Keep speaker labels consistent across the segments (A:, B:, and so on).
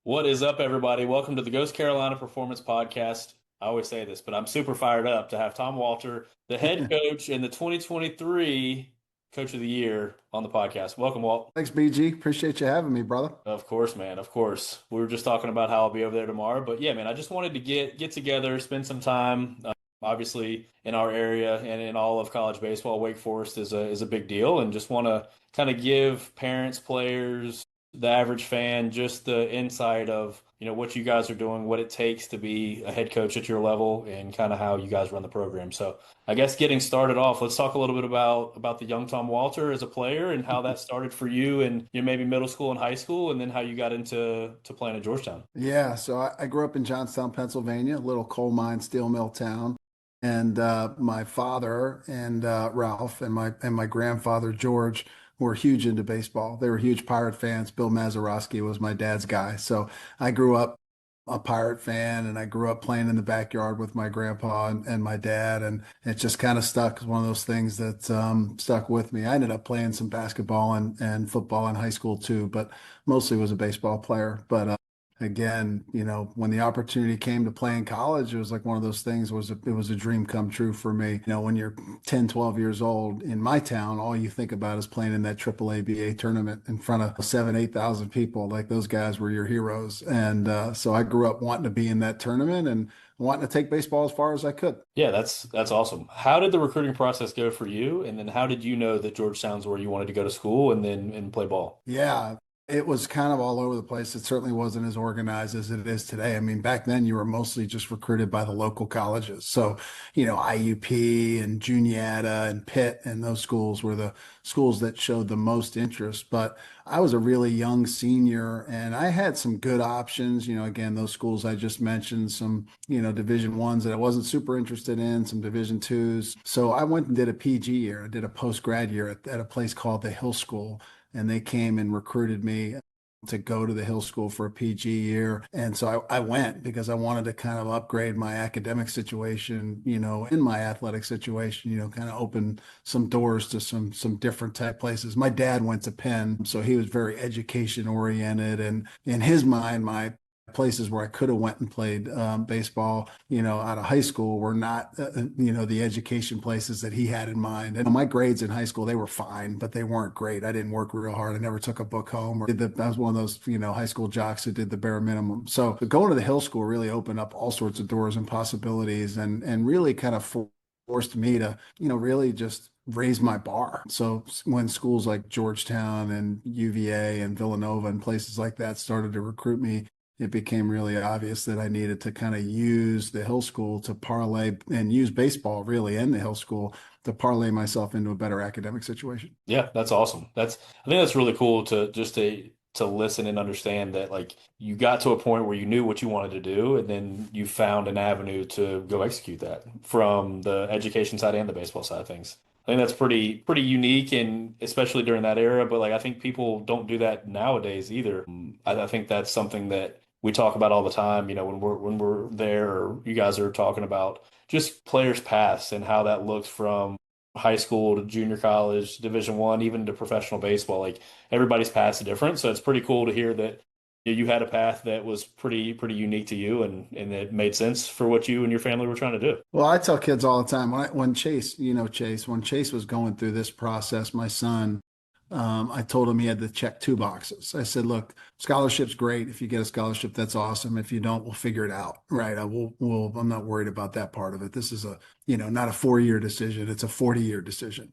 A: What is up, everybody? Welcome to the Ghost Carolina Performance Podcast. I always say this, but I'm super fired up to have Tom Walter, the head coach and the 2023 Coach of the Year, on the podcast. Welcome, Walt.
B: Thanks, BG. Appreciate you having me, brother.
A: Of course, man. Of course. We were just talking about how I'll be over there tomorrow, but yeah, man, I just wanted to get together, spend some time. Obviously, in our area and in all of college baseball, Wake Forest is a big deal, and just want to kind of give parents, players, the average fan, just the insight of what you guys are doing, what it takes to be a head coach at your level, and kind of how you guys run the program. So, I guess getting started off, let's talk a little bit about the young Tom Walter as a player and how that started for you, and maybe middle school and high school, and then how you got into playing at Georgetown.
B: Yeah, so I grew up in Johnstown, Pennsylvania, a little coal mine, steel mill town. And my father and Ralph and my grandfather George were huge into baseball. They were huge Pirate fans. Bill Mazeroski was my dad's guy. So I grew up a Pirate fan, and I grew up playing in the backyard with my grandpa and my dad, and it just kind of stuck. It's one of those things that stuck with me. I ended up playing some basketball and football in high school too, but mostly was a baseball player. But again, when the opportunity came to play in college, it was like one of those things. It was a dream come true for me. When you're 10, 12 years old in my town, all you think about is playing in that triple ABA tournament in front of 7, 8,000 people. Like, those guys were your heroes. And so I grew up wanting to be in that tournament and wanting to take baseball as far as I could.
A: Yeah, that's awesome. How did the recruiting process go for you? And then how did you know that Georgetown's where you wanted to go to school and then and play ball?
B: Yeah, it was kind of all over the place. It certainly wasn't as organized as it is today. I mean, back then you were mostly just recruited by the local colleges. So, IUP and Juniata and Pitt and those schools were the schools that showed the most interest. But I was a really young senior and I had some good options. Again, those schools I just mentioned, some, Division ones that I wasn't super interested in, some Division twos. So I went and did a PG year. I did a post grad year at a place called the Hill School, and they came and recruited me to go to the Hill School for a PG year. And so I went because I wanted to kind of upgrade my academic situation, in my athletic situation, kind of open some doors to some different type places. My dad went to Penn, so he was very education oriented. And in his mind, my places where I could have went and played baseball, out of high school were not, the education places that he had in mind. And my grades in high school, they were fine, but they weren't great. I didn't work real hard. I never took a book home I was one of those, high school jocks who did the bare minimum. So going to the Hill School really opened up all sorts of doors and possibilities and really kind of forced me to, really just raise my bar. So when schools like Georgetown and UVA and Villanova and places like that started to recruit me, it became really obvious that I needed to kind of use the Hill School to parlay and use baseball really and the Hill School to parlay myself into a better academic situation.
A: Yeah, that's awesome. I think that's really cool to listen and understand that, like, you got to a point where you knew what you wanted to do and then you found an avenue to go execute that from the education side and the baseball side of things. I think that's pretty unique, and especially during that era, but like I think people don't do that nowadays either. I think that's something that we talk about all the time, when we're there, or you guys are talking about just players paths and how that looks from high school to junior college, Division One, even to professional baseball. Like, everybody's paths are different, so it's pretty cool to hear that you had a path that was pretty unique to you, and it made sense for what you and your family were trying to do.
B: Well, I tell kids all the time when Chase, when Chase was going through this process, my son, I told him he had to check two boxes. I said, look, scholarship's great. If you get a scholarship, that's awesome. If you don't, we'll figure it out. Right. I'm not worried about that part of it. This is not a 4-year decision. It's a 40-year decision.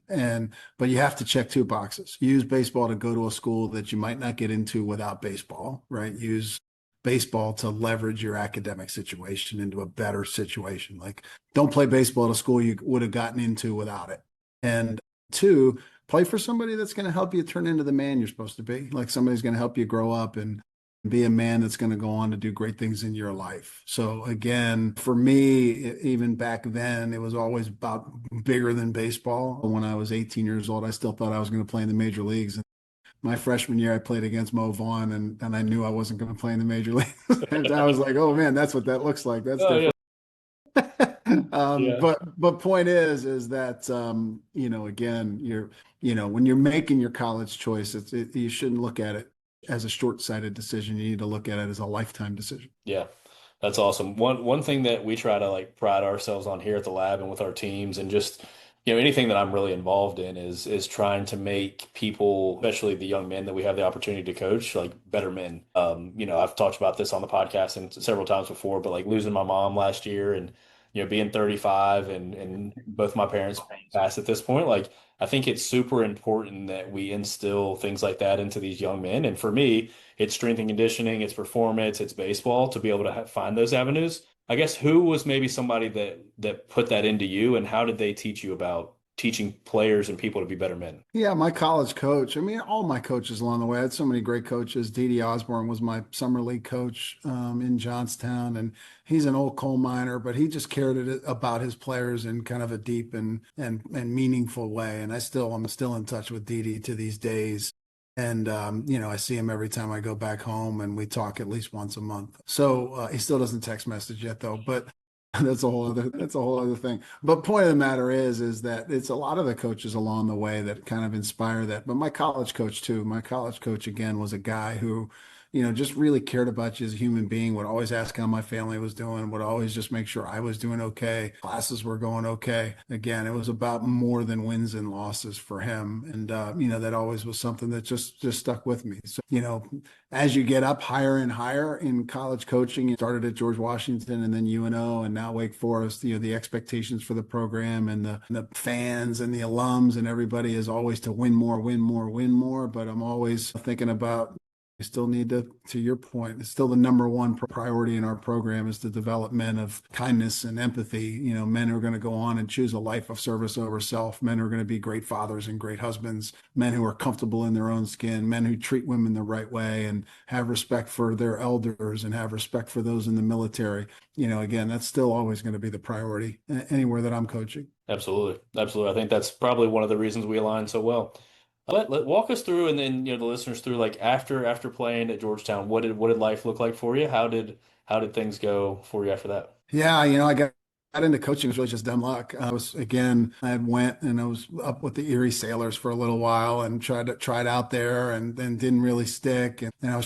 B: But you have to check two boxes. Use baseball to go to a school that you might not get into without baseball, right? Use baseball to leverage your academic situation into a better situation. Like, don't play baseball at a school you would have gotten into without it. And two, play for somebody that's going to help you turn into the man you're supposed to be. Like, somebody's going to help you grow up and be a man that's going to go on to do great things in your life. So again, for me, even back then, it was always about bigger than baseball. When I was 18 years old, I still thought I was going to play in the major leagues. My freshman year, I played against Mo Vaughn, and I knew I wasn't going to play in the major leagues. And I was like, oh man, that's what that looks like. That's
A: Oh yeah,
B: different.
A: yeah.
B: But point is that again, when you're making your college choice, you shouldn't look at it as a short-sighted decision. You need to look at it as a lifetime decision.
A: Yeah, that's awesome. One thing that we try to like pride ourselves on here at the lab and with our teams and just anything that I'm really involved in is trying to make people, especially the young men that we have the opportunity to coach, like better men. I've talked about this on the podcast and several times before, but like losing my mom last year and being 35 and both my parents passed at this point, like I think it's super important that we instill things like that into these young men. And for me, it's strength and conditioning, it's performance, it's baseball to be able to find those avenues. I guess who was maybe somebody that put that into you, and how did they teach you about teaching players and people to be better men?
B: Yeah, my college coach. I mean, all my coaches along the way. I had so many great coaches. Dee Osborne was my summer league coach in Johnstown, and he's an old coal miner, but he just cared about his players in kind of a deep and meaningful way. And I'm still in touch with Dee to these days. And I see him every time I go back home, and we talk at least once a month. So he still doesn't text message yet, though. But that's a whole other thing. But point of the matter is that it's a lot of the coaches along the way that kind of inspire that. But my college coach too. My college coach again was a guy who, just really cared about you as a human being, would always ask how my family was doing, would always just make sure I was doing okay, classes were going okay. Again, it was about more than wins and losses for him. And that always was something that just stuck with me. So, as you get up higher and higher in college coaching, it started at George Washington and then UNO and now Wake Forest, the expectations for the program and the fans and the alums and everybody is always to win more, win more, win more. But I'm always thinking about we still need to your point, it's still the number one priority in our program is to develop men of kindness and empathy, men who are going to go on and choose a life of service over self, men who are going to be great fathers and great husbands, men who are comfortable in their own skin, men who treat women the right way and have respect for their elders and have respect for those in the military. Again, that's still always going to be the priority anywhere that I'm coaching.
A: Absolutely. Absolutely. I think that's probably one of the reasons we align so well. Walk us through and then the listeners through like after playing at Georgetown, what did life look like for you? How did things go for you after that?
B: Yeah, I got into coaching was really just dumb luck. I had went and I was up with the Erie Sailors for a little while and tried out there and then didn't really stick. And I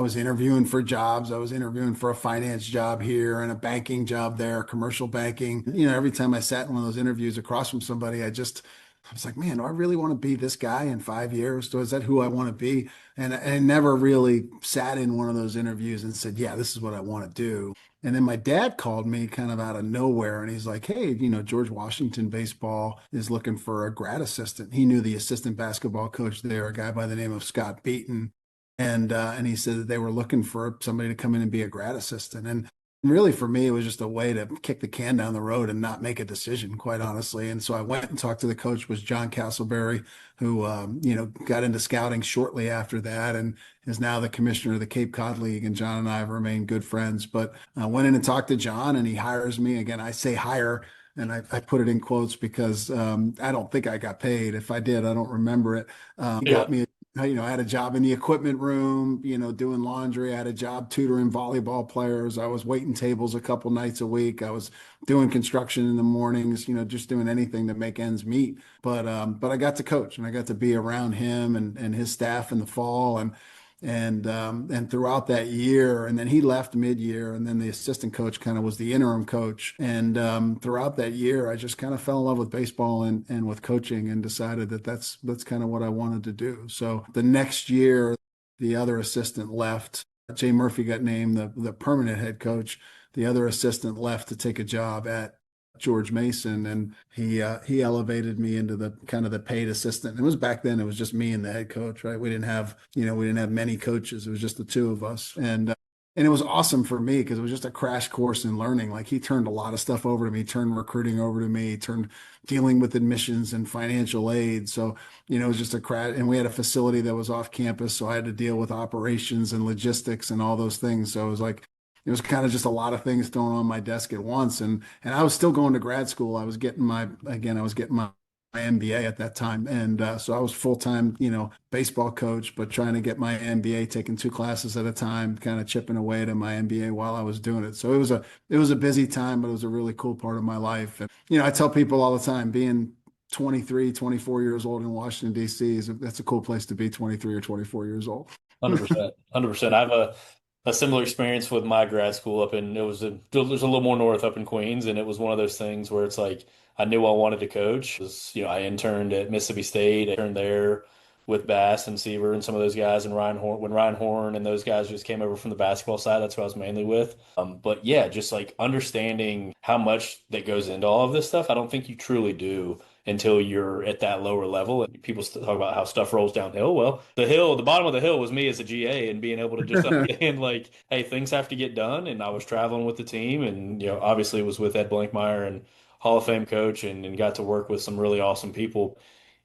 B: was interviewing for jobs. I was interviewing for a finance job here and a banking job there, commercial banking. Every time I sat in one of those interviews across from somebody, I was like, man, do I really want to be this guy in 5 years? Is that who I want to be? And I never really sat in one of those interviews and said, yeah, this is what I want to do. And then my dad called me kind of out of nowhere and he's like, hey, George Washington baseball is looking for a grad assistant. He knew the assistant basketball coach there, a guy by the name of Scott Beaton. And he said that they were looking for somebody to come in and be a grad assistant. And really, for me, it was just a way to kick the can down the road and not make a decision, quite honestly. And so I went and talked to the coach, was John Castleberry, who, got into scouting shortly after that and is now the commissioner of the Cape Cod League. And John and I have remained good friends. But I went in and talked to John, and he hires me. Again, I say hire, and I put it in quotes because I don't think I got paid. If I did, I don't remember it. He
A: Yeah.
B: got me I had a job in the equipment room, doing laundry. I had a job tutoring volleyball players. I was waiting tables a couple nights a week. I was doing construction in the mornings, just doing anything to make ends meet. But I got to coach and I got to be around him and his staff in the fall and throughout that year, and then he left mid-year, and then the assistant coach kind of was the interim coach. And throughout that year, I just kind of fell in love with baseball and with coaching, and decided that that's kind of what I wanted to do. So the next year, the other assistant left. Jay Murphy got named the permanent head coach. The other assistant left to take a job at George Mason, and he elevated me into the kind of the paid assistant. It was back then; it was just me and the head coach, right? We didn't have many coaches. It was just the two of us, and it was awesome for me because it was just a crash course in learning. Like he turned a lot of stuff over to me, turned recruiting over to me, turned dealing with admissions and financial aid. So it was just a crash, and we had a facility that was off campus, so I had to deal with operations and logistics and all those things. So it was kind of just a lot of things thrown on my desk at once. And I was still going to grad school. I was getting my MBA at that time. And so I was full-time, baseball coach, but trying to get my MBA, taking two classes at a time, kind of chipping away to my MBA while I was doing it. So it was a busy time, but it was a really cool part of my life. And, I tell people all the time, being 23, 24 years old in Washington, D.C. That's a cool place to be, 23 or 24 years old.
A: 100%. 100%. I have a similar experience with my grad school up in it was a little more north up in Queens, and it was one of those things where it's like I knew I wanted to coach. I interned at Mississippi State. I interned there with Bass and Seaver and some of those guys, and Ryan Horn when Ryan Horn and those guys just came over from the basketball side. That's who I was mainly with. But yeah, just like understanding how much that goes into all of this stuff, I don't think you truly do until you're at that lower level. And people talk about how stuff rolls downhill. Well, the bottom of the hill was me as a GA and being able to just understand like, hey, things have to get done. And I was traveling with the team, and obviously it was with Ed Blankmeyer and Hall of Fame coach, and got to work with some really awesome people.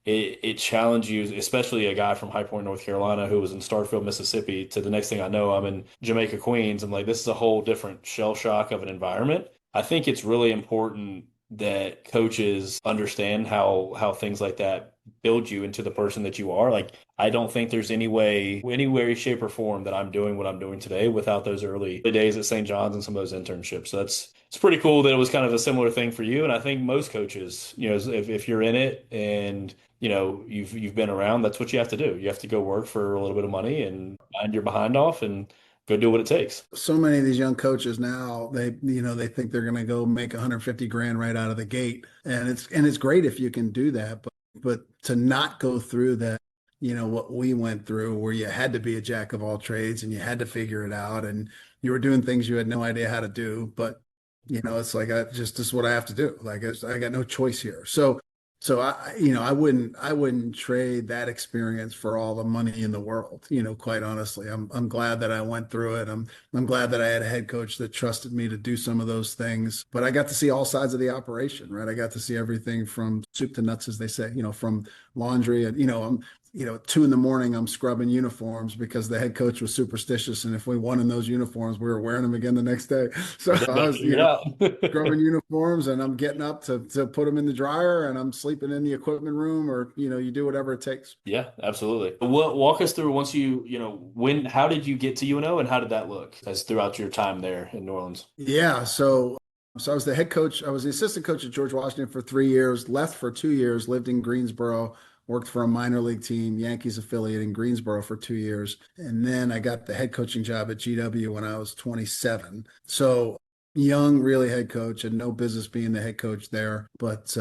A: It challenged you, especially a guy from High Point, North Carolina, who was in Starkville, Mississippi, to the next thing I know, I'm in Jamaica, Queens. I'm like, this is a whole different shell shock of an environment. I think it's really important that coaches understand how things like that build you into the person that you are. Like, I don't think there's any way, shape, or form that I'm doing what I'm doing today without those early days at St. John's and some of those internships. So it's pretty cool that it was kind of a similar thing for you. And I think most coaches, if you're in it and you've been around, that's what you have to do. You have to go work for a little bit of money and find your behind off and go do what it takes.
B: So many of these young coaches now, they think they're going to go make 150 grand right out of the gate. And it's great if you can do that, but to not go through that, what we went through where you had to be a jack of all trades and you had to figure it out and you were doing things you had no idea how to do, but it's like this is what I have to do. Like I got no choice here. So I wouldn't trade that experience for all the money in the world, quite honestly. I'm glad that I went through it. I'm glad that I had a head coach that trusted me to do some of those things. But I got to see all sides of the operation, right? I got to see everything from soup to nuts, as they say, from laundry and I'm 2 in the morning, I'm scrubbing uniforms because the head coach was superstitious. And if we won in those uniforms, we were wearing them again the next day. So
A: They
B: I
A: better
B: was,
A: figure it out.
B: scrubbing uniforms and I'm getting up to put them in the dryer and I'm sleeping in the equipment room or, you do whatever it takes.
A: Yeah, absolutely. Walk us through once how did you get to UNO and how did that look as throughout your time there in New Orleans?
B: Yeah. So I was the head coach. I was the assistant coach at George Washington for 3 years, left for 2 years, lived in Greensboro, worked for a minor league team, Yankees affiliate in Greensboro for 2 years. And then I got the head coaching job at GW when I was 27. So young, really head coach, and no business being the head coach there. But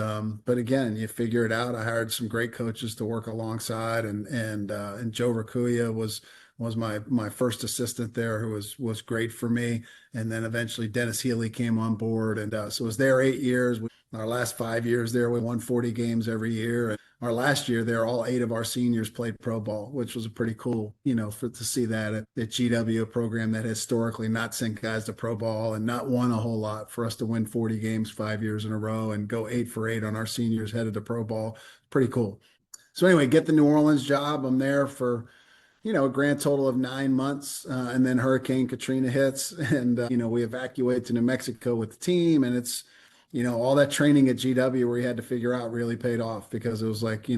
B: again, you figure it out. I hired some great coaches to work alongside, and Joe Rakuya was my first assistant there, who was great for me. And then eventually Dennis Healy came on board, and so I was there 8 years. Our last 5 years there, we won 40 games every year. And our last year there, all 8 of our seniors played pro ball, which was a pretty cool, to see that at GW, a program that historically not sent guys to pro ball and not won a whole lot, for us to win 40 games 5 years in a row and go 8 for 8 on our seniors headed to pro ball. Pretty cool. So anyway, get the New Orleans job. I'm there for a grand total of 9 months. And then Hurricane Katrina hits, and, we evacuate to New Mexico with the team. And it's, all that training at GW where you had to figure out really paid off, because it was like,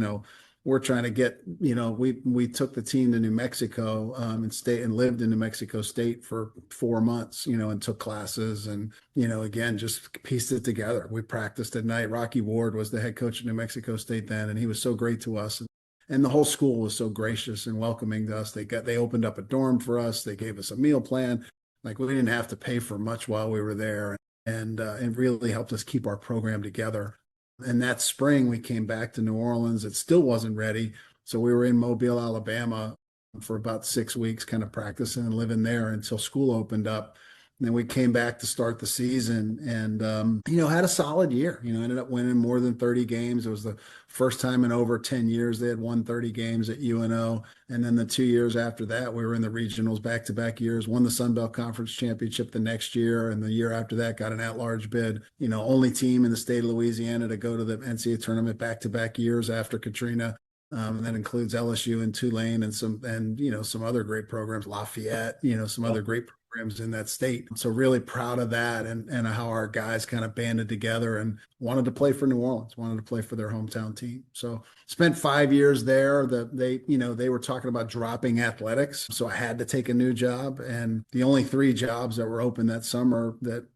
B: we're trying to get, we took the team to New Mexico and lived in New Mexico State for 4 months, and took classes and, again, just pieced it together. We practiced at night. Rocky Ward was the head coach at New Mexico State then, and he was so great to us. And the whole school was so gracious and welcoming to us. They opened up a dorm for us. They gave us a meal plan. Like, we didn't have to pay for much while we were there, and it really helped us keep our program together. And that spring we came back to New Orleans. It still wasn't ready, so we were in Mobile, Alabama, for about 6 weeks, kind of practicing and living there until school opened up. And then we came back to start the season, and had a solid year. Ended up winning more than 30 games. It was the first time in over 10 years they had won 30 games at UNO. And then the 2 years after that, we were in the regionals back-to-back years, won the Sun Belt Conference Championship the next year. And the year after that, got an at-large bid. Only team in the state of Louisiana to go to the NCAA tournament back-to-back years after Katrina. And that includes LSU and Tulane and some other great programs, Lafayette, some other great programs in that state. So really proud of that, and how our guys kind of banded together and wanted to play for New Orleans, wanted to play for their hometown team. So spent 5 years there. They were talking about dropping athletics. So I had to take a new job. And the only 3 jobs that were open that summer that,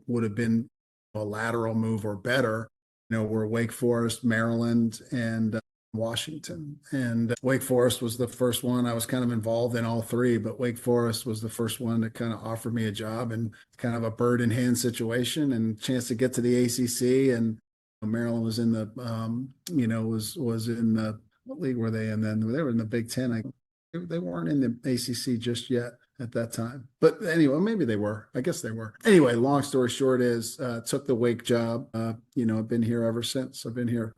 B: would have been a lateral move or better, were Wake Forest, Maryland, and Washington. And Wake Forest was the first one. I was kind of involved in all three, but Wake Forest was the first one that kind of offered me a job and kind of a bird in hand situation and chance to get to the ACC. And Maryland was in the, was in the, what league were they in then? They were in the Big Ten. They weren't in the ACC just yet at that time. But anyway, maybe they were. I guess they were. Anyway, long story short is took the Wake job. I've been here ever since. I've been here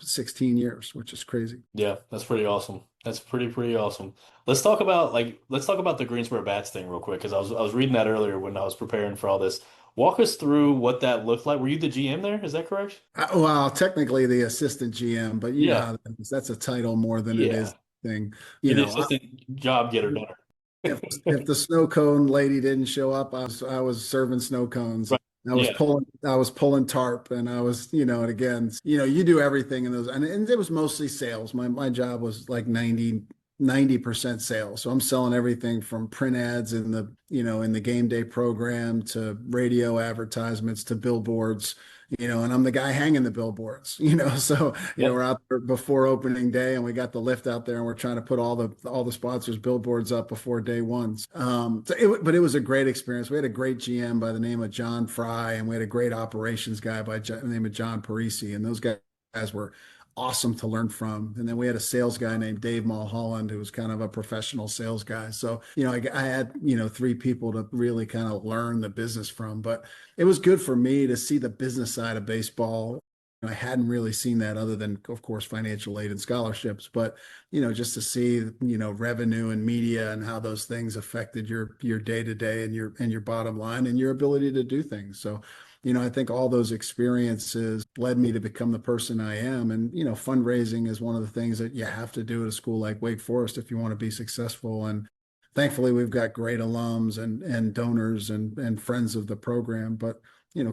B: 16 years, which is crazy.
A: Yeah, that's pretty awesome. That's pretty awesome. Let's talk about the Greensboro Bats thing real quick because I was reading that earlier when I was preparing for all this. Walk us through what that looked like. Were you the GM there? Is that correct?
B: Well, technically the assistant GM, but you know
A: Yeah.
B: how that is. That's a title more than it is
A: Yeah.
B: thing. You
A: You're the
B: know,
A: assistant job getter
B: if
A: done.
B: if the snow cone lady didn't show up, I was serving snow cones.
A: Right. Yeah.
B: I was pulling tarp, and I was, and again, you do everything in those, and it was mostly sales. My job was like 90% sales. So I'm selling everything from print ads in the game day program to radio advertisements to billboards, and I'm the guy hanging the billboards, so, we're
A: Yep.
B: out there before opening day and we got the lift out there and we're trying to put all the sponsors billboards up before day one. But it was a great experience. We had a great GM by the name of John Fry and we had a great operations guy by the name of John Parisi. And those guys were awesome to learn from. And then we had a sales guy named Dave Mulholland, who was kind of a professional sales guy. So, I had, three people to really kind of learn the business from. But it was good for me to see the business side of baseball. I hadn't really seen that other than, of course, financial aid and scholarships, but just to see, revenue and media and how those things affected your day to day and your bottom line and your ability to do things. So, I think all those experiences led me to become the person I am. And, fundraising is one of the things that you have to do at a school like Wake Forest if you want to be successful. And thankfully, we've got great alums and donors and friends of the program. But,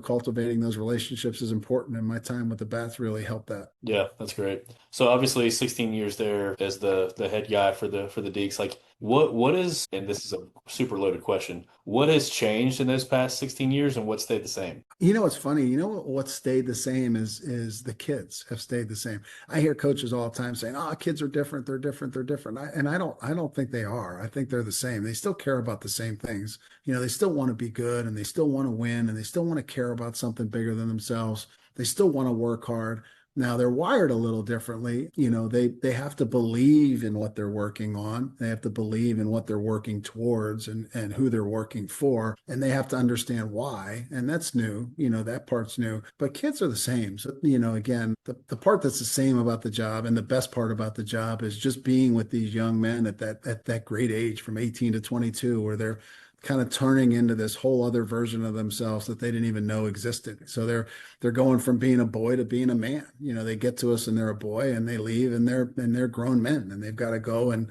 B: cultivating those relationships is important. And my time with the Bats really helped that.
A: Yeah, that's great. So obviously 16 years there as the head guy for the Deeks. Like what is, and this is a super loaded question, what has changed in those past 16 years and what stayed the same?
B: It's funny. What stayed the same is the kids have stayed the same. I hear coaches all the time saying, "Oh, kids are different. They're different. They're different." And I don't think they are. I think they're the same. They still care about the same things. They still want to be good and they still want to win and they still want to care about something bigger than themselves. They still want to work hard. Now they're wired a little differently. They have to believe in what they're working on. They have to believe in what they're working towards and who they're working for. And they have to understand why. And that's new. That part's new. But kids are the same. So, again, the part that's the same about the job and the best part about the job is just being with these young men at that great age from 18 to 22, where they're kind of turning into this whole other version of themselves that they didn't even know existed. So they're going from being a boy to being a man. They get to us and they're a boy and they leave and they're grown men and they've got to go and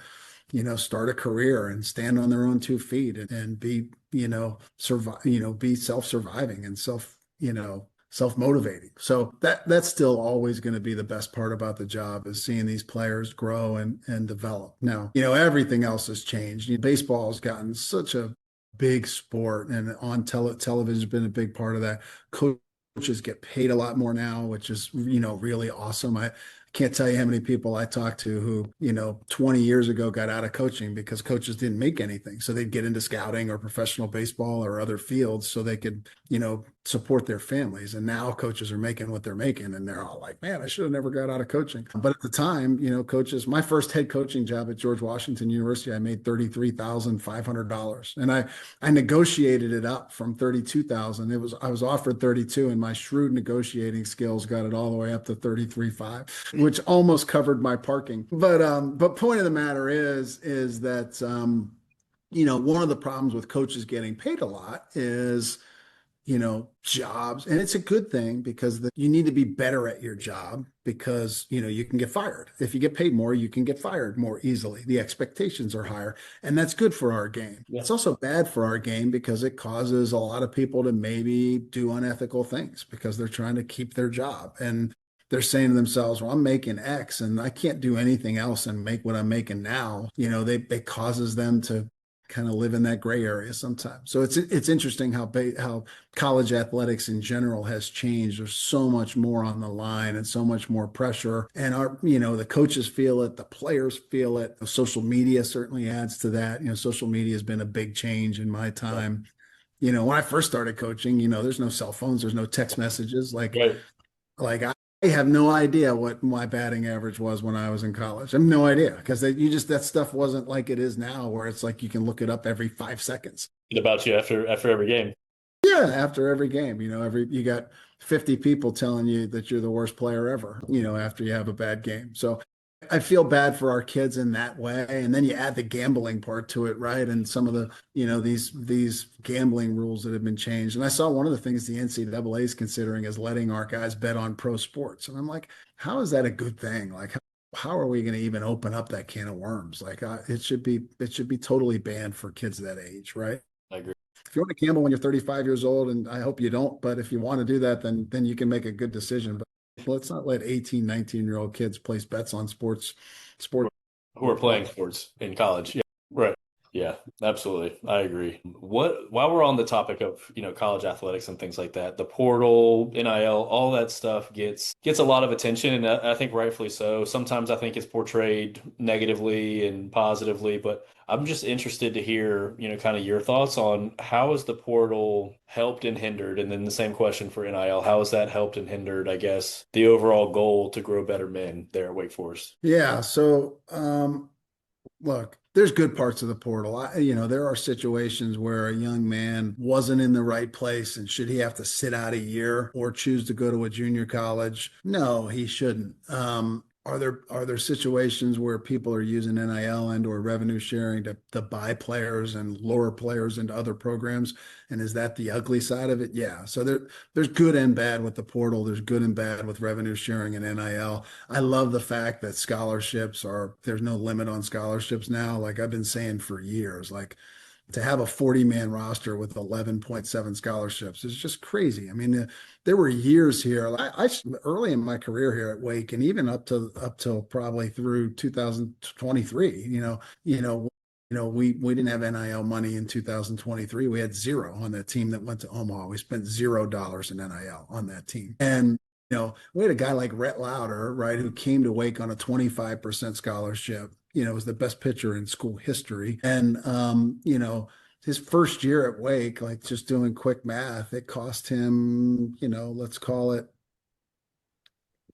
B: start a career and stand on their own 2 feet and be survive be self-surviving and self-motivating. So that's still always going to be the best part about the job is seeing these players grow and develop. Now, everything else has changed. Baseball has gotten such a big sport and on television has been a big part of that. Coaches get paid a lot more now, which is, really awesome. I can't tell you how many people I talked to who, 20 years ago got out of coaching because coaches didn't make anything. So they'd get into scouting or professional baseball or other fields so they could, support their families. And now coaches are making what they're making and they're all like, man, I should have never got out of coaching. But at the time, coaches, my first head coaching job at George Washington University, I made $33,500. And I negotiated it up from 32,000. I was offered 32 and my shrewd negotiating skills got it all the way up to 33,500, which almost covered my parking. But point of the matter is that one of the problems with coaches getting paid a lot is jobs. And it's a good thing because you need to be better at your job because, you can get fired. If you get paid more, you can get fired more easily. The expectations are higher, and that's good for our game.
A: Yeah.
B: It's also bad for our game because it causes a lot of people to maybe do unethical things because they're trying to keep their job. And they're saying to themselves, well, I'm making X and I can't do anything else and make what I'm making now. It causes them to kind of live in that gray area sometimes. So it's interesting how college athletics in general has changed. There's so much more on the line and so much more pressure. And the coaches feel it, the players feel it. Social media certainly adds to that. Social media has been a big change in my
A: Yeah.
B: time. When I first started coaching, there's no cell phones, there's no text messages.
A: Right.
B: Like I have no idea what my batting average was when I was in college. I have no idea because that stuff wasn't like it is now, where it's like you can look it up every 5 seconds.
A: About you after every game.
B: Yeah, after every game, you got 50 people telling you that you're the worst player ever, after you have a bad game. So I feel bad for our kids in that way. And then you add the gambling part to it, right? And some of the, these gambling rules that have been changed. And I saw one of the things the NCAA is considering is letting our guys bet on pro sports. And I'm like, how is that a good thing? Like, how are we going to even open up that can of worms? Like, it should be totally banned for kids that age, right?
A: I agree.
B: If you want to gamble when you're 35 years old, and I hope you don't, but if you want to do that, then you can make a good decision. But let's not let 18, 19-year-old kids place bets on sports.
A: Who are playing sports in college. Yeah. Right. Yeah, absolutely. I agree. While we're on the topic of, college athletics and things like that, the portal, NIL, all that stuff gets a lot of attention, and I think rightfully so. Sometimes I think it's portrayed negatively and positively, but I'm just interested to hear, kind of your thoughts on how has the portal helped and hindered, and then the same question for NIL, how has that helped and hindered, I guess, the overall goal to grow better men there at Wake Forest?
B: Yeah. So, look, there's good parts of the portal. There are situations where a young man wasn't in the right place, and should he have to sit out a year or choose to go to a junior college? No, he shouldn't. Are there situations where people are using NIL and or revenue sharing to buy players and lure players into other programs? And is that the ugly side of it? Yeah. So there's good and bad with the portal. There's good and bad with revenue sharing and NIL. I love the fact that there's no limit on scholarships now. Like I've been saying for years, like to have a 40-man roster with 11.7 scholarships is just crazy. I mean, there were years here. Early in my career here at Wake, and even up till probably through 2023. We didn't have NIL money in 2023. We had zero on that team that went to Omaha. We spent $0 in NIL on that team, and we had a guy like Rhett Lauder, right, who came to Wake on a 25% scholarship. Was the best pitcher in school history. And, his first year at Wake, like just doing quick math, it cost him, let's call it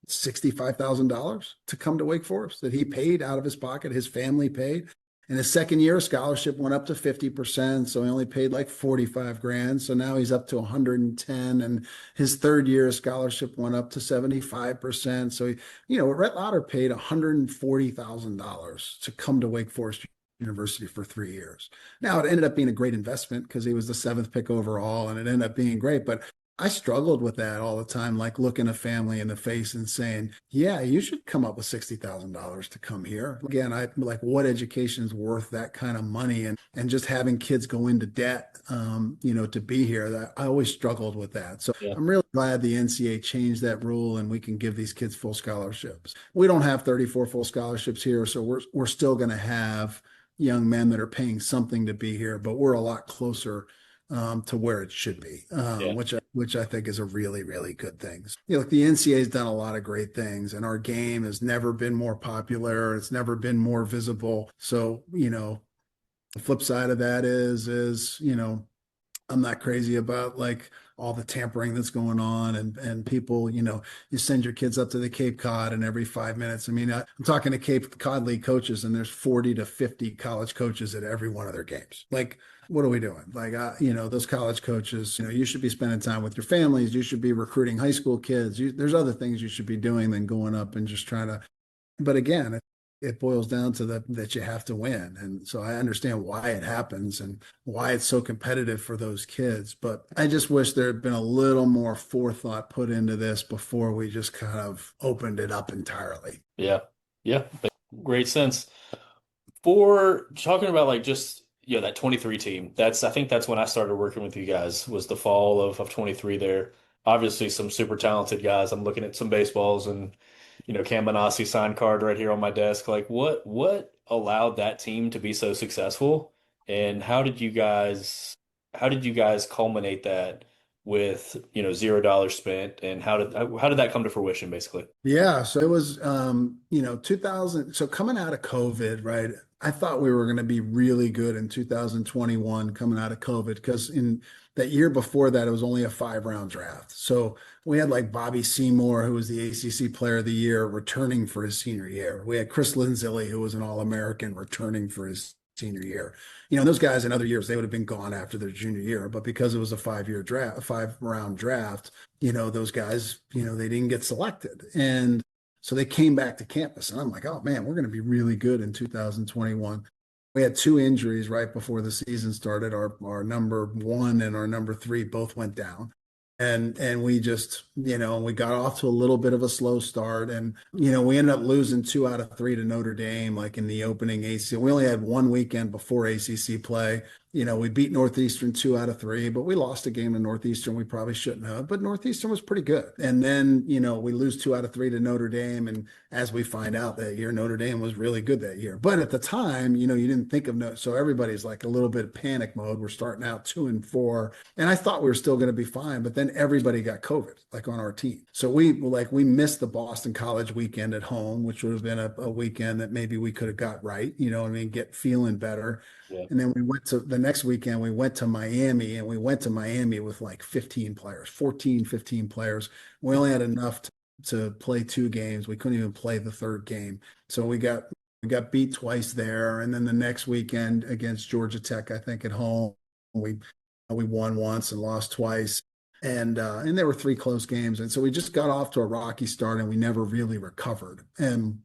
B: $65,000 to come to Wake Forest that he paid out of his pocket, his family paid. And his second year scholarship went up to 50%. So he only paid like 45 grand. So now he's up to 110. And his third year scholarship went up to 75%. So, Rhett Lauder paid $140,000 to come to Wake Forest University for 3 years. Now it ended up being a great investment because he was the seventh pick overall, and it ended up being great. But I struggled with that all the time, like looking a family in the face and saying, yeah, you should come up with $60,000 to come here. Again, I like what education is worth that kind of money, and just having kids go into debt, to be here. That I always struggled with that. So
A: Yeah.
B: I'm really glad the NCAA changed that rule and we can give these kids full scholarships. We don't have 34 full scholarships here, so we're still going to have young men that are paying something to be here, but we're a lot closer to where it should be,
A: Yeah.
B: which I think is a really, really good thing. Look, the NCAA has done a lot of great things, and our game has never been more popular. It's never been more visible. So, the flip side of that is, I'm not crazy about like all the tampering that's going on, and people, you send your kids up to the Cape Cod, and every 5 minutes, I mean, I'm talking to Cape Cod League coaches, and there's 40 to 50 college coaches at every one of their games. Like, what are we doing? Like, those college coaches, you should be spending time with your families. You should be recruiting high school kids. There's other things you should be doing than going up and just trying to. But again, it boils down to that you have to win. And so I understand why it happens and why it's so competitive for those kids. But I just wish there had been a little more forethought put into this before we just kind of opened it up entirely.
A: Yeah. Yeah. Great sense. For talking about like just that 23 team, I think that's when I started working with you guys, was the fall of 23 there. Obviously some super talented guys. I'm looking at some baseballs, and Cam Manassi signed card right here on my desk. Like what allowed that team to be so successful And how did you guys culminate that with, $0 spent, and how did that come to fruition basically?
B: Yeah, so it was 2000, so coming out of COVID, right? I thought we were going to be really good in 2021 coming out of COVID because in that year before that it was only a 5 round draft. So we had like Bobby Seymour, who was the ACC Player of the Year, returning for his senior year. We had Chris Lindsay, who was an All-American, returning for his senior year. Those guys in other years they would have been gone after their junior year, but because it was a 5 year draft, a 5 round draft, those guys, they didn't get selected. And so they came back to campus. And I'm like, oh man, we're going to be really good in 2021. We had 2 injuries right before the season started. Our number one and our number three both went down. And we just, we got off to a little bit of a slow start. And, we ended up losing 2 out of 3 to Notre Dame, like in the opening ACC. We only had one weekend before ACC play. We beat Northeastern 2 out of 3, but we lost a game to Northeastern we probably shouldn't have. But Northeastern was pretty good. And then, we lose 2 out of 3 to Notre Dame. And as we find out that year, Notre Dame was really good that year. But at the time, you didn't think of no. So everybody's like a little bit of panic mode. We're starting out 2-4. And I thought we were still going to be fine. But then everybody got COVID, like on our team. So we missed the Boston College weekend at home, which would have been a weekend that maybe we could have got right, get feeling better.
A: Yeah.
B: And then we went to the next weekend, we went to Miami, and we went to Miami with like 15 players, 14, 15 players. We only had enough to play 2 games. We couldn't even play the third game. So we got beat twice there. And then the next weekend against Georgia Tech, I think at home, we won once and lost twice. And there were 3 close games. And so we just got off to a rocky start and we never really recovered. And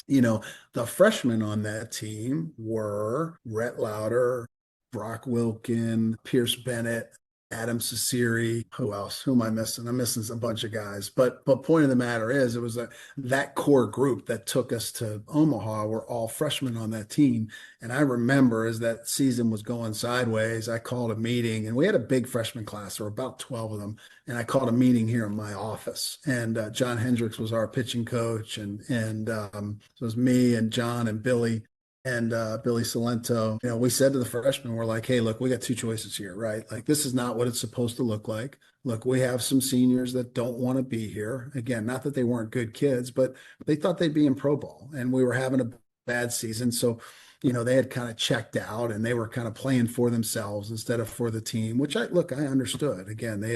B: the freshmen on that team were Rhett Lauder, Brock Wilkin, Pierce Bennett, Adam Cesari. Who else? Who am I missing? I'm missing a bunch of guys. But point of the matter is, it was that core group that took us to Omaha were all freshmen on that team. And I remember as that season was going sideways, I called a meeting, and we had a big freshman class. There were about 12 of them. And I called a meeting here in my office. And John Hendricks was our pitching coach. So it was me and John and Billy and Billy Salento. We said to the freshmen, we're like, hey, look, we got 2 choices here, right? Like, this is not what it's supposed to look like. Look, we have some seniors that don't want to be here. Again, not that they weren't good kids, but they thought they'd be in pro ball, and we were having a bad season. So, they had kind of checked out and they were kind of playing for themselves instead of for the team, which I understood. Again, they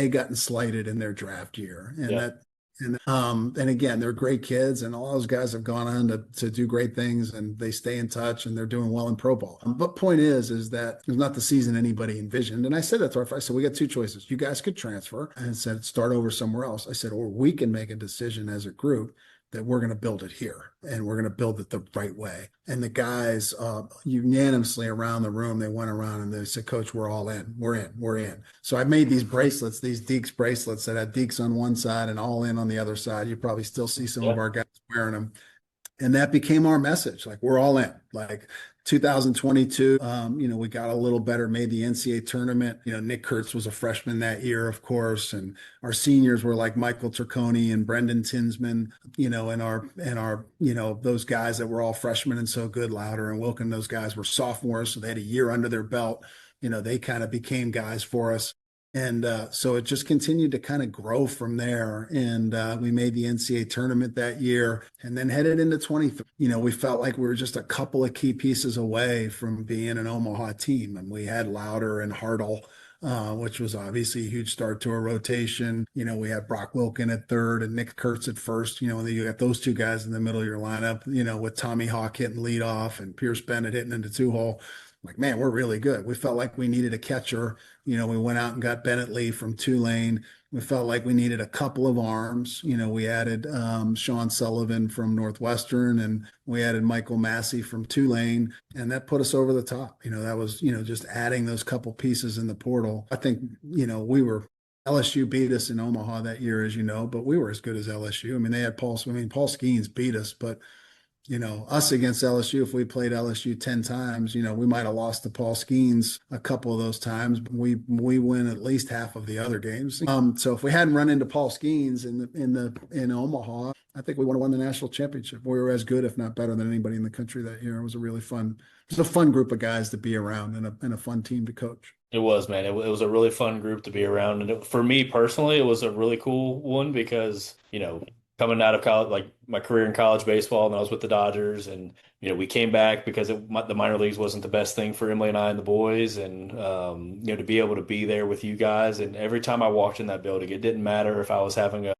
B: had gotten slighted in their draft year, and
A: Yeah.
B: that and again, they're great kids, and all those guys have gone on to do great things, and they stay in touch, and they're doing well in pro ball. But point is that it's not the season anybody envisioned. And I said that to our friends. I said, we got 2 choices. You guys could transfer and said start over somewhere else. I said, or we can make a decision as a group that we're going to build it here and we're going to build it the right way. And the guys unanimously around the room, they went around and they said, Coach, we're all in. We're in. We're in. So I made these bracelets, these Deeks bracelets that had Deeks on one side and all in on the other side. You probably still see some of
A: Yeah.
B: our guys wearing them. And that became our message. Like, we're all in. Like 2022, we got a little better, made the NCAA tournament. Nick Kurtz was a freshman that year, of course. And our seniors were like Michael Turconi and Brendan Tinsman, those guys that were all freshmen and so good, Louder and Wilkin, those guys were sophomores. So they had a year under their belt. They kind of became guys for us. And so it just continued to kind of grow from there. And we made the NCAA tournament that year and then headed into 23. We felt like we were just a couple of key pieces away from being an Omaha team. And we had Louder and Hartle, which was obviously a huge start to a rotation. We had Brock Wilkin at third and Nick Kurtz at first, and then you got those 2 guys in the middle of your lineup, with Tommy Hawk hitting leadoff and Pierce Bennett hitting into 2-hole. Like, man, we're really good. We felt like we needed a catcher. We went out and got Bennett Lee from Tulane. We felt like we needed a couple of arms. We added Sean Sullivan from Northwestern, and we added Michael Massey from Tulane, and that put us over the top. That was, just adding those couple pieces in the portal. I think, LSU beat us in Omaha that year, as you know, but we were as good as LSU. I mean, they had Paul Skeens beat us, but us against LSU, if we played LSU 10 times, we might have lost to Paul Skeens a couple of those times, but we win at least half of the other games. So if we hadn't run into Paul Skeens in Omaha, I think we won the national championship. We were as good, if not better, than anybody in the country that year. It was a really fun, it was a fun group of guys to be around and a fun team to coach.
A: It was, man. It was a really fun group to be around, and for me personally, it was a really cool one because coming out of college, like my career in college baseball, and I was with the Dodgers, and we came back because the minor leagues wasn't the best thing for Emily and I and the boys, and to be able to be there with you guys, and every time I walked in that building, it didn't matter if I was having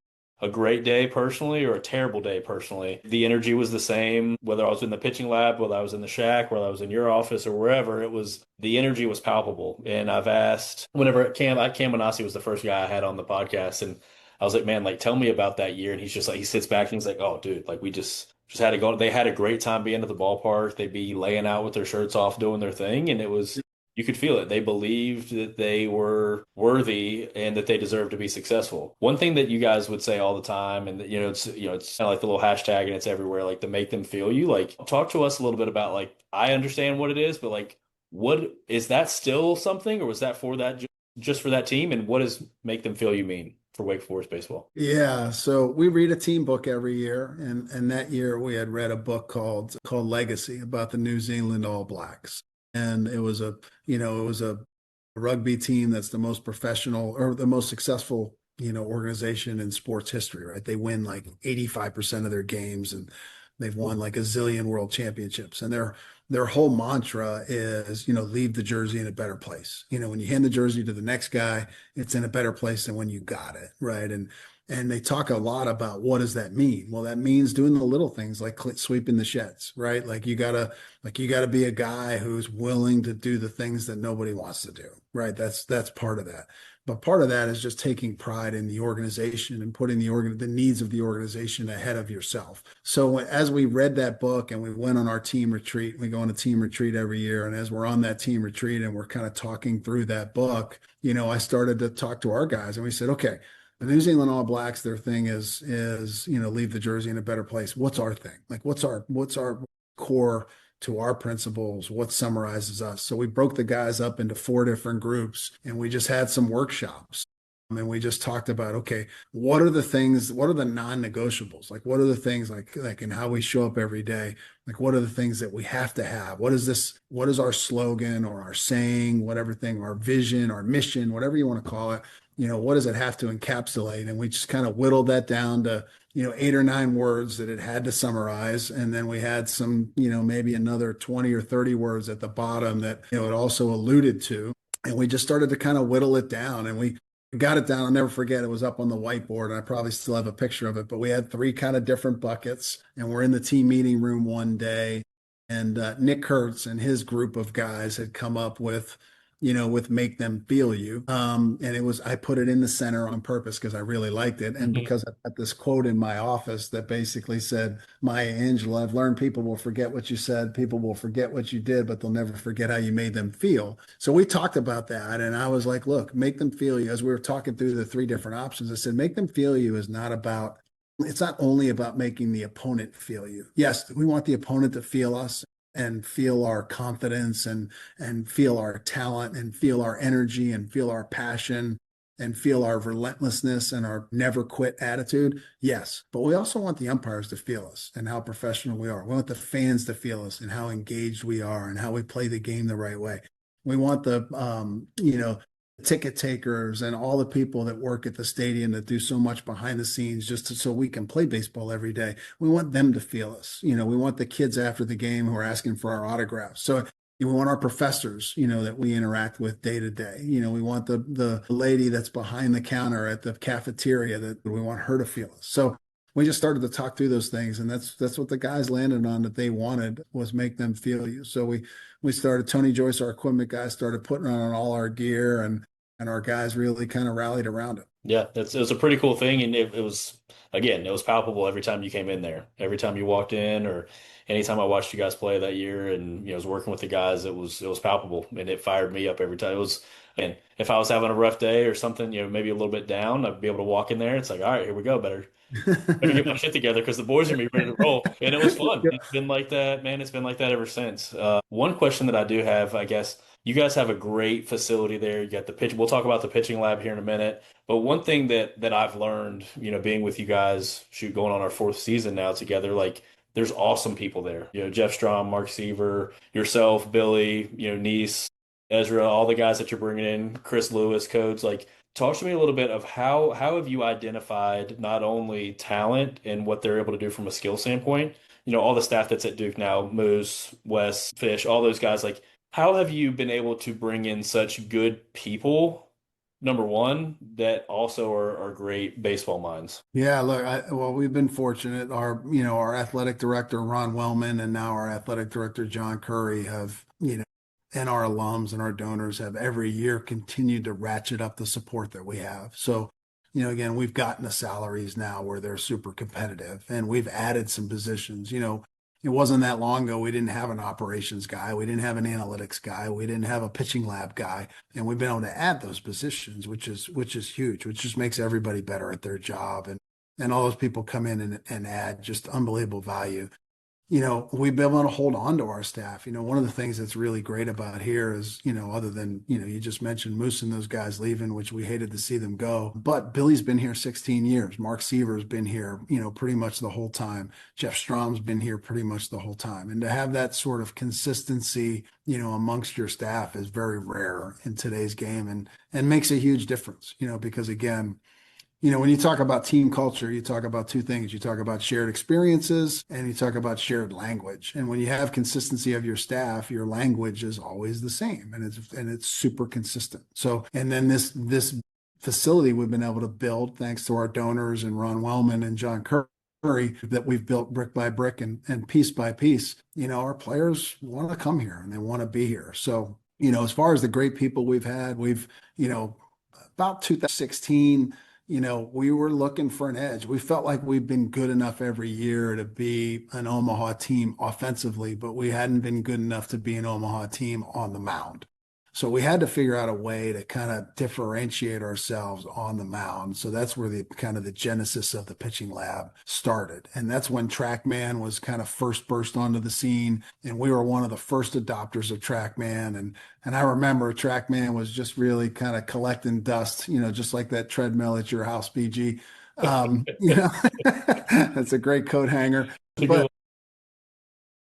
A: a great day personally or a terrible day personally. The energy was the same, whether I was in the pitching lab, whether I was in the shack, whether I was in your office or wherever, the energy was palpable. And I've asked whenever Cam Manassi was the first guy I had on the podcast. And I was like, man, like, tell me about that year. And he's just like, he sits back and he's like, oh, dude, like we just had to go. They had a great time being at the ballpark. They'd be laying out with their shirts off, doing their thing. And you could feel it. They believed that they were worthy and that they deserved to be successful. One thing that you guys would say all the time, and it's kind of like the little hashtag and it's everywhere, like to make them feel you. Like, talk to us a little bit about like I understand what it is, but like, what is that still something, or was that for that just for that team? And what does make them feel you mean for Wake Forest baseball?
B: Yeah, so we read a team book every year, and that year we had read a book called Legacy about the New Zealand All Blacks, and it was a rugby team that's the most professional or the most successful organization in sports history, right? They win like 85% of their games, and they've won like a zillion world championships, and their whole mantra is leave the jersey in a better place. When you hand the jersey to the next guy, it's in a better place than when you got it, right? And they talk a lot about what does that mean? Well, that means doing the little things like sweeping the sheds, right? Like you gotta be a guy who's willing to do the things that nobody wants to do, right? That's part of that. But part of that is just taking pride in the organization and putting the needs of the organization ahead of yourself. So as we read that book and we went on our team retreat, we go on a team retreat every year. And as we're on that team retreat and we're kind of talking through that book, I started to talk to our guys and we said, okay, the New Zealand All Blacks, their thing is leave the jersey in a better place. What's our thing? Like what's our core to our principles? What summarizes us? So we broke the guys up into 4 different groups and we just had some workshops. And we just talked about, okay, what are the things, what are the non-negotiables? Like, what are the things like in how we show up every day? Like, what are the things that we have to have? What is our slogan or our saying, whatever thing, our vision, our mission, whatever you want to call it? What does it have to encapsulate? And we just kind of whittled that down to, 8 or 9 words that it had to summarize. And then we had some, maybe another 20 or 30 words at the bottom that, it also alluded to. And we just started to kind of whittle it down and we got it down. I'll never forget. It was up on the whiteboard and I probably still have a picture of it, but we had 3 kind of different buckets and we're in the team meeting room one day and Nick Kurtz and his group of guys had come up with make them feel you. And I put it in the center on purpose because I really liked it. And
A: Mhm.
B: because I got this quote in my office that basically said, Maya Angelou, I've learned people will forget what you said, people will forget what you did, but they'll never forget how you made them feel. So we talked about that. And I was like, look, make them feel you. As we were talking through the 3 different options, I said, make them feel you is not about, it's not only about making the opponent feel you. Yes, we want the opponent to feel us and feel our confidence and feel our talent and feel our energy and feel our passion and feel our relentlessness and our never quit attitude. Yes, but we also want the umpires to feel us and how professional we are. We want the fans to feel us and how engaged we are and how we play the game the right way. We want the ticket takers and all the people that work at the stadium that do so much behind the scenes so we can play baseball every day. We want them to feel us. We want the kids after the game who are asking for our autographs. So we want our professors, that we interact with day to day. We want the lady that's behind the counter at the cafeteria that we want her to feel us. So we just started to talk through those things, and that's what the guys landed on that they wanted was make them feel you. So we started. Tony Joyce, our equipment guy, started putting on all our gear, and our guys really kind of rallied around it.
A: Yeah, it was a pretty cool thing, and it was again, it was palpable every time you came in there, every time you walked in, or anytime I watched you guys play that year, and was working with the guys, it was palpable, and it fired me up every time. It was, and if I was having a rough day or something, maybe a little bit down, I'd be able to walk in there. It's like, all right, here we go, better get my shit together because the boys are gonna be ready to roll. And it was fun.
B: Yeah.
A: It's been like that, man. It's been like that ever since. One question that I do have, I guess, you guys have a great facility there. You got the pitch. We'll talk about the pitching lab here in a minute. But one thing that I've learned, being with you guys, shoot, going on our fourth season now together, like there's awesome people there. Jeff Strom, Mark Seaver, yourself, Billy, Nice, Ezra, all the guys that you're bringing in, Chris Lewis, codes. Like, talk to me a little bit of how have you identified not only talent and what they're able to do from a skill standpoint, all the staff that's at Duke now, Moose, Wes, Fish, all those guys, like how have you been able to bring in such good people, number one, that also are great baseball minds?
B: Yeah, look, well, we've been fortunate. Our athletic director, Ron Wellman, and now our athletic director, John Curry, have, and our alums and our donors have every year continued to ratchet up the support that we have. So, again, we've gotten the salaries now where they're super competitive, and we've added some positions. It wasn't that long ago we didn't have an operations guy, we didn't have an analytics guy, we didn't have a pitching lab guy, and we've been able to add those positions, which is huge, which just makes everybody better at their job, and all those people come in and add just unbelievable value. We've been able to hold on to our staff. One of the things that's really great about here is, other than, you just mentioned Moose and those guys leaving, which we hated to see them go. But Billy's been here 16 years. Mark Seaver's been here, pretty much the whole time. Jeff Strom's been here pretty much the whole time. And to have that sort of consistency, amongst your staff is very rare in today's game and makes a huge difference, because again, when you talk about team culture, you talk about two things. You talk about shared experiences and you talk about shared language. And when you have consistency of your staff, your language is always the same and it's super consistent. So, and then this facility we've been able to build thanks to our donors and Ron Wellman and John Curry that we've built brick by brick and piece by piece. Our players want to come here and they want to be here. So, as far as the great people we've had, about 2016, we were looking for an edge. We felt like we've been good enough every year to be an Omaha team offensively, but we hadn't been good enough to be an Omaha team on the mound. So we had to figure out a way to kind of differentiate ourselves on the mound. So that's where the kind of the genesis of the pitching lab started. And that's when TrackMan was kind of first burst onto the scene. And we were one of the first adopters of TrackMan. And I remember TrackMan was just really kind of collecting dust, just like that treadmill at your house, BG. That's a great coat hanger. But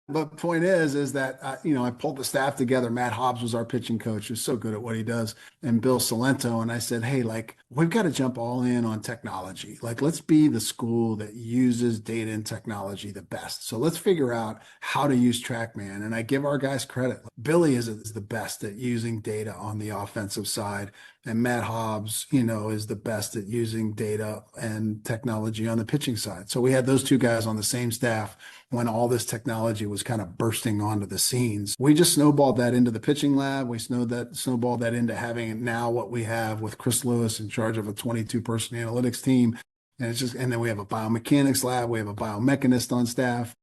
B: But point is that I pulled the staff together. Matt Hobbs was our pitching coach, who's so good at what he does, and Bill Salento. And I said, hey, like we've got to jump all in on technology. Like let's be the school that uses data and technology the best. So let's figure out how to use TrackMan. And I give our guys credit. Billy is the best at using data on the offensive side, and Matt Hobbs, is the best at using data and technology on the pitching side. So we had those two guys on the same staff when all this technology was kind of bursting onto the scenes. We just snowballed that into the pitching lab. We snowballed that into having now what we have with Chris Lewis in charge of a 22-person analytics team. And then we have a biomechanics lab. We have a biomechanist on staff.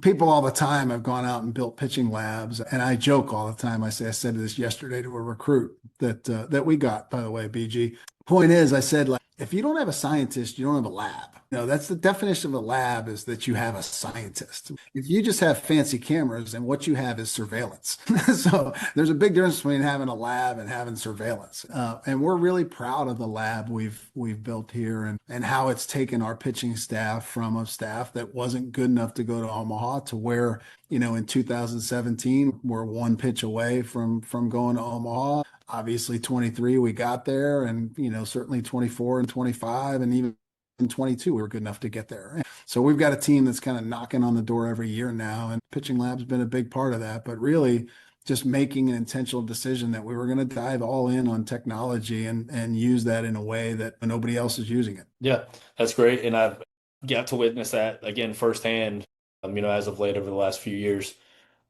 B: People all the time have gone out and built pitching labs. And I joke all the time. I said this yesterday to a recruit that we got, by the way, BG. Point is, I said, like, if you don't have a scientist, you don't have a lab. That's the definition of a lab, is that you have a scientist. If you just have fancy cameras, and what you have is surveillance. So there's a big difference between having a lab and having surveillance. And we're really proud of the lab we've built here and how it's taken our pitching staff from a staff that wasn't good enough to go to Omaha to where, in 2017, we're one pitch away from going to Omaha. Obviously 23, we got there, and, certainly 24 and 25, and even in 22, we were good enough to get there. So we've got a team that's kind of knocking on the door every year now, and pitching lab's been a big part of that, but really just making an intentional decision that we were going to dive all in on technology and use that in a way that nobody else is using it.
A: Yeah, that's great. And I've got to witness that again firsthand, as of late over the last few years.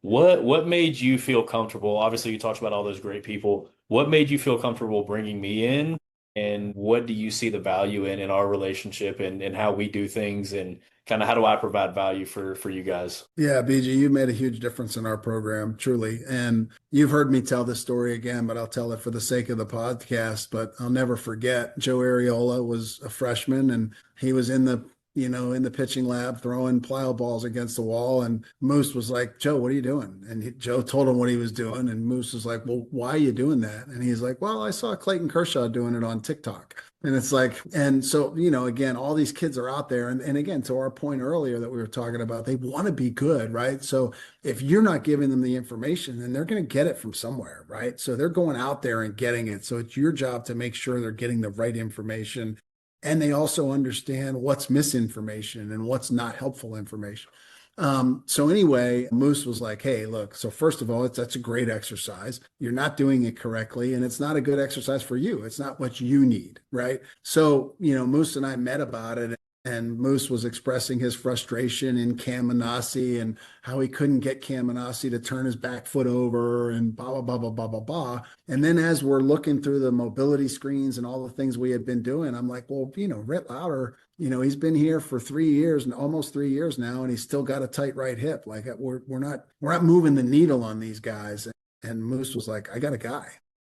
A: What made you feel comfortable? Obviously, you talked about all those great people. What made you feel comfortable bringing me in? And what do you see the value in our relationship and how we do things and kind of how do I provide value for you guys?
B: Yeah, BG, you made a huge difference in our program, truly. And you've heard me tell this story again, but I'll tell it for the sake of the podcast. But I'll never forget, Joe Ariola was a freshman, and he was in the in the pitching lab throwing plyo balls against the wall. And Moose was like, Joe, what are you doing? And Joe told him what he was doing. And Moose was like, well, why are you doing that? And he's like, well, I saw Clayton Kershaw doing it on TikTok. And it's like, and so, again, all these kids are out there. And again, to our point earlier that we were talking about, they want to be good, right? So if you're not giving them the information, then they're going to get it from somewhere, right? So they're going out there and getting it. So it's your job to make sure they're getting the right information. And they also understand what's misinformation and what's not helpful information. So anyway, Moose was like, hey, look, so first of all, that's a great exercise. You're not doing it correctly, and it's not a good exercise for you. It's not what you need, right? So, Moose and I met about it, and Moose was expressing his frustration in Caminasi and how he couldn't get Caminasi to turn his back foot over and blah, blah, blah, blah, blah, blah, blah. And then as we're looking through the mobility screens and all the things we had been doing, I'm like, well, Rhett Lauder, he's been here for 3 years and almost 3 years now, and he's still got a tight right hip. Like we're not moving the needle on these guys. And Moose was like, I got a guy.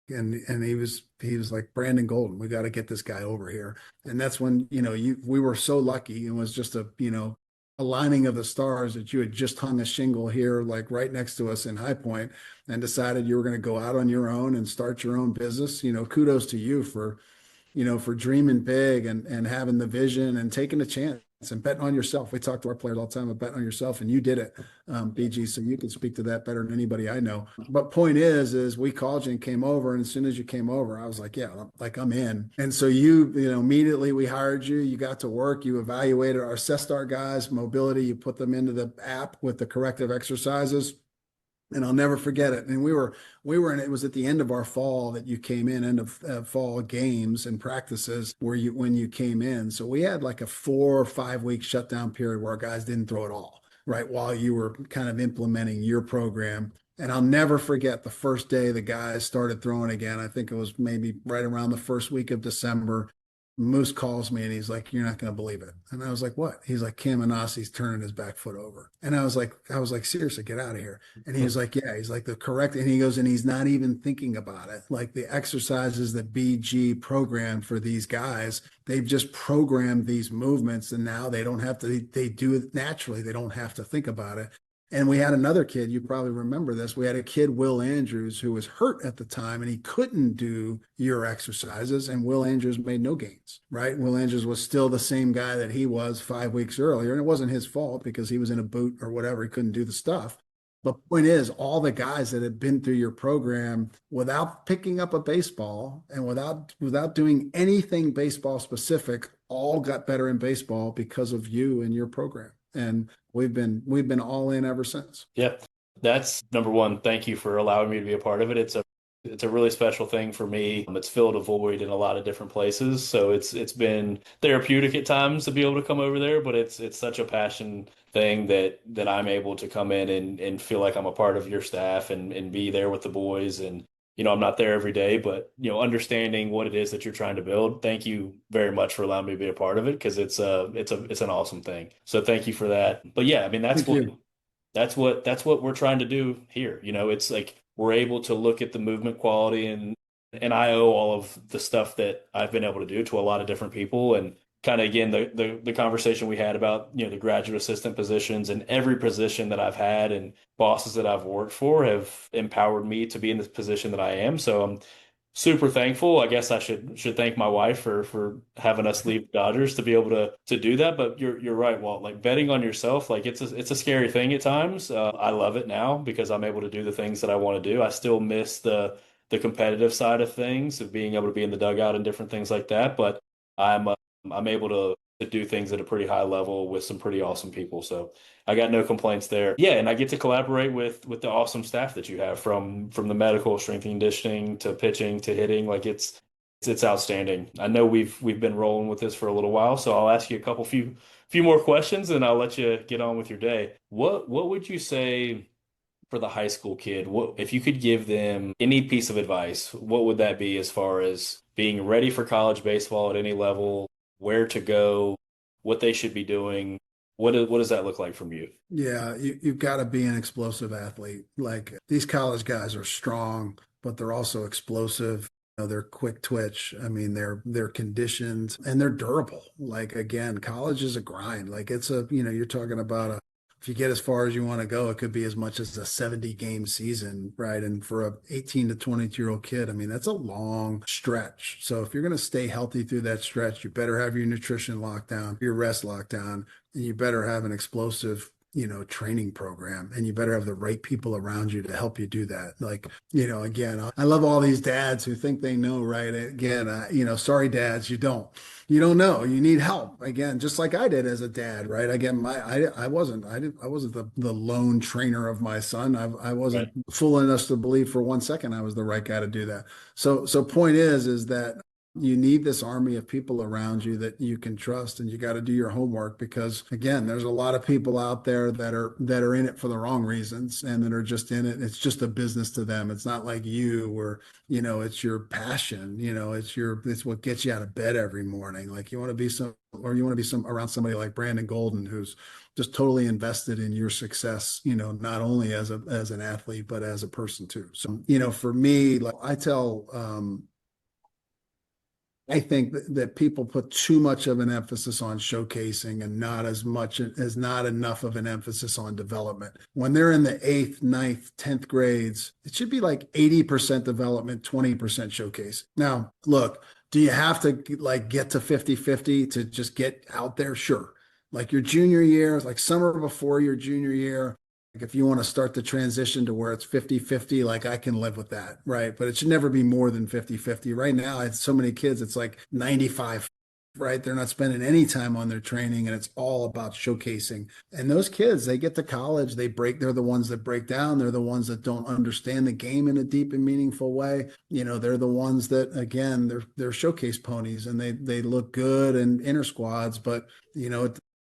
B: And he was like, Brandon Golden, we got to get this guy over here. And that's when, we were so lucky. It was just a lining of the stars that you had just hung a shingle here, like right next to us in High Point, and decided you were going to go out on your own and start your own business. Kudos to you for dreaming big and having the vision and taking a chance and betting on yourself. We talk to our players all the time about betting on yourself, and you did it, BG. So you can speak to that better than anybody I know. But point is we called you and came over, and as soon as you came over, I was like, yeah, like I'm in. And so immediately we hired you. You got to work. You evaluated our Cestar guys' mobility. You put them into the app with the corrective exercises. And I'll never forget it. And and it was at the end of our fall that you came in, end of fall games and practices when you came in. So we had like a 4 or 5 week shutdown period where our guys didn't throw at all, right? While you were kind of implementing your program. And I'll never forget the first day the guys started throwing again. I think it was maybe right around the first week of December. Moose calls me and he's like, you're not going to believe it. And I was like, what? He's like, Caminasi's turning his back foot over. And I was like, seriously, get out of here. And he was like, yeah, he's like the correct. And he goes, and he's not even thinking about it. Like the exercises that BG programmed for these guys, they've just programmed these movements. And now they don't have to, they do it naturally. They don't have to think about it. And we had another kid, you probably remember this. We had a kid, Will Andrews, who was hurt at the time and he couldn't do your exercises. And Will Andrews made no gains, right? Will Andrews was still the same guy that he was 5 weeks earlier. And it wasn't his fault because he was in a boot or whatever. He couldn't do the stuff. But the point is, all the guys that had been through your program without picking up a baseball and without doing anything baseball specific, all got better in baseball because of you and your program. And we've been all in ever since.
A: Yeah, that's number one. Thank you for allowing me to be a part of it. It's a really special thing for me. It's filled a void in a lot of different places. So it's been therapeutic at times to be able to come over there, but it's such a passion thing that I'm able to come in and feel like I'm a part of your staff and be there with the boys. And I'm not there every day, but understanding what it is that you're trying to build. Thank you very much for allowing me to be a part of it because it's an awesome thing. So thank you for that. But yeah, I mean
B: Thank you.
A: that's what we're trying to do here. It's like we're able to look at the movement quality and I owe all of the stuff that I've been able to do to a lot of different people and kind of again the conversation we had about the graduate assistant positions and every position that I've had and bosses that I've worked for have empowered me to be in this position that I am. So I'm super thankful. I guess I should thank my wife for having us leave Dodgers to be able to do that. But you're right, Walt. Like betting on yourself, like it's a scary thing at times. I love it now because I'm able to do the things that I want to do. I still miss the competitive side of things, of being able to be in the dugout and different things like that. But I'm uh, I'm able to do things at a pretty high level with some pretty awesome people. So I got no complaints there. Yeah, and I get to collaborate with the awesome staff that you have from the medical, strength and conditioning to pitching to hitting. Like it's outstanding. I know we've been rolling with this for a little while, so I'll ask you a few more questions and I'll let you get on with your day. What would you say for the high school kid? What if you could give them any piece of advice, what would that be as far as being ready for college baseball at any level, where to go, what they should be doing? What does that look like from you?
B: Yeah, you've got to be an explosive athlete. Like these college guys are strong, but they're also explosive. they're quick twitch. I mean, they're conditioned and they're durable. Like again, college is a grind. Like it's a, you're talking about a if you get as far as you want to go, it could be as much as a 70 game season, right? And for a 18 to 22-year-old kid, I mean, that's a long stretch. So if you're going to stay healthy through that stretch, you better have your nutrition locked down, your rest locked down, and you better have an explosive training program, and you better have the right people around you to help you do that. Like, again, I love all these dads who think they know, right? Again, sorry, dads, you don't. You don't know. You need help. Again, just like I did as a dad, right? Again, I wasn't the lone trainer of my son. I
A: Right.
B: wasn't fool enough to believe for 1 second I was the right guy to do that. So point is that you need this army of people around you that you can trust, and you got to do your homework, because again, there's a lot of people out there that are in it for the wrong reasons, and that are just in it. It's just a business to them. It's not like you, where it's your passion. It's what gets you out of bed every morning. Like you want to be some around somebody like Brandon Golden, who's just totally invested in your success, not only as an athlete, but as a person too. So, for me, like I tell I think that people put too much of an emphasis on showcasing, and not enough of an emphasis on development. When they're in the eighth, ninth, 10th grades, it should be like 80% development, 20% showcase. Now, look, do you have to like get to 50-50 to just get out there? Sure. Like your junior year, like summer before your junior year, like if you want to start the transition to where it's 50-50, like I can live with that, right? But it should never be more than 50-50. Right now, it's so many kids, it's like 95, right? They're not spending any time on their training, and it's all about showcasing. And those kids, they get to college, they're the ones that break down. They're the ones that don't understand the game in a deep and meaningful way. They're the ones that, again, they're showcase ponies, and they look good in inter squads, but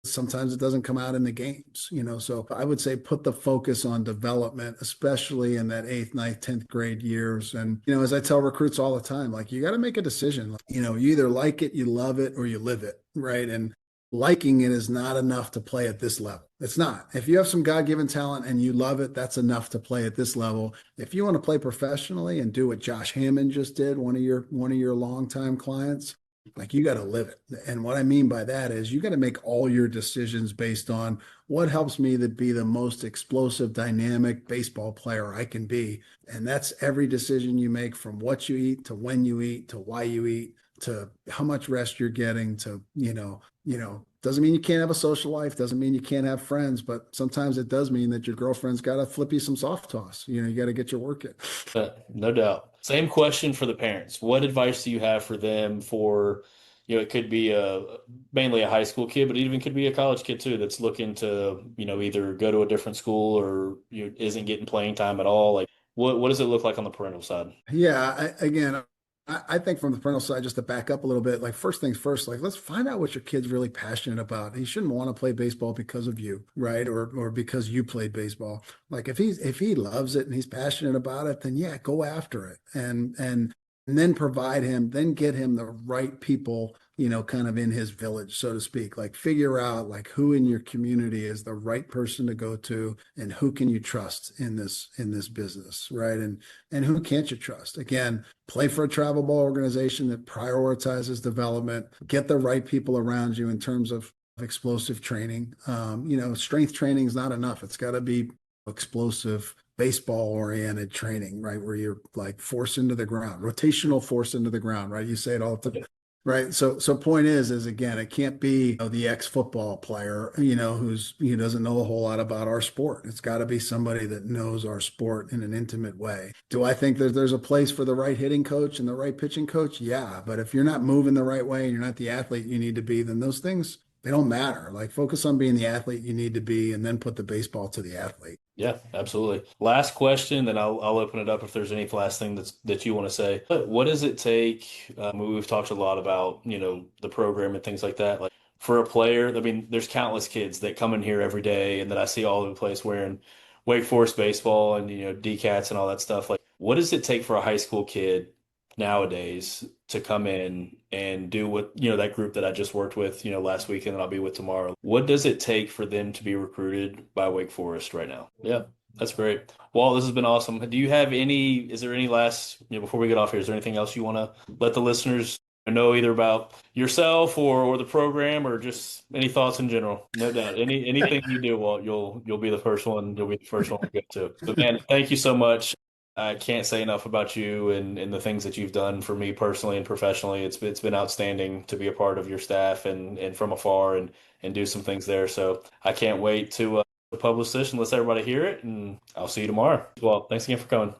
B: sometimes it doesn't come out in the games, so I would say put the focus on development, especially in that eighth, ninth, 10th grade years. And as I tell recruits all the time, like you got to make a decision. You either like it, you love it, or you live it, right? And liking it is not enough to play at this level. It's not. If you have some God-given talent and you love it, that's enough to play at this level. If you want to play professionally and do what Josh Hammond just did, one of your longtime clients, like you got to live it. And what I mean by that is you got to make all your decisions based on what helps me to be the most explosive, dynamic baseball player I can be. And that's every decision you make, from what you eat to when you eat to why you eat to how much rest you're getting to, doesn't mean you can't have a social life, doesn't mean you can't have friends, but sometimes it does mean that your girlfriend's got to flip you some soft toss. You got to get your work in.
A: No doubt. Same question for the parents. What advice do you have for them for, it could be mainly a high school kid, but it even could be a college kid too that's looking to, either go to a different school or isn't getting playing time at all. Like what does it look like on the parental side?
B: Yeah, again, I think from the parental side, just to back up a little bit, like first things first, like let's find out what your kid's really passionate about. He shouldn't want to play baseball because of you, right? Or because you played baseball. Like if he loves it and he's passionate about it, then yeah, go after it. And then then get him the right people, kind of in his village, so to speak. Like figure out like who in your community is the right person to go to, and who can you trust in this business, right? And who can't you trust? Again, play for a travel ball organization that prioritizes development. Get the right people around you in terms of explosive training. Strength training is not enough. It's got to be explosive baseball oriented training, right? Where you're like force into the ground, rotational force into the ground, right? You say it all the time. Right. So point is again, it can't be the ex-football player, who doesn't know a whole lot about our sport. It's got to be somebody that knows our sport in an intimate way. Do I think that there's a place for the right hitting coach and the right pitching coach? Yeah. But if you're not moving the right way and you're not the athlete you need to be, then those things, they don't matter. Like focus on being the athlete you need to be, and then put the baseball to the athlete.
A: Yeah, absolutely. Last question, then I'll open it up if there's any last thing that you want to say. But what does it take? We've talked a lot about, the program and things like that. Like for a player, I mean, there's countless kids that come in here every day and that I see all over the place wearing Wake Forest baseball and, D-cats and all that stuff. Like, what does it take for a high school kid nowadays to come in and do what, that group that I just worked with, last weekend and I'll be with tomorrow? What does it take for them to be recruited by Wake Forest right now? Yeah. That's great. Well, this has been awesome. Do you have any, is there any last, before we get off here, is there anything else you want to let the listeners know either about yourself or the program or just any thoughts in general? No doubt. Anything you do, Walt, you'll be the first one, you'll be the first one to go to. But man, thank you so much. I can't say enough about you and the things that you've done for me personally and professionally. It's been outstanding to be a part of your staff and from afar and do some things there. So I can't wait to publish this and let everybody hear it. And I'll see you tomorrow. Well, thanks again for coming.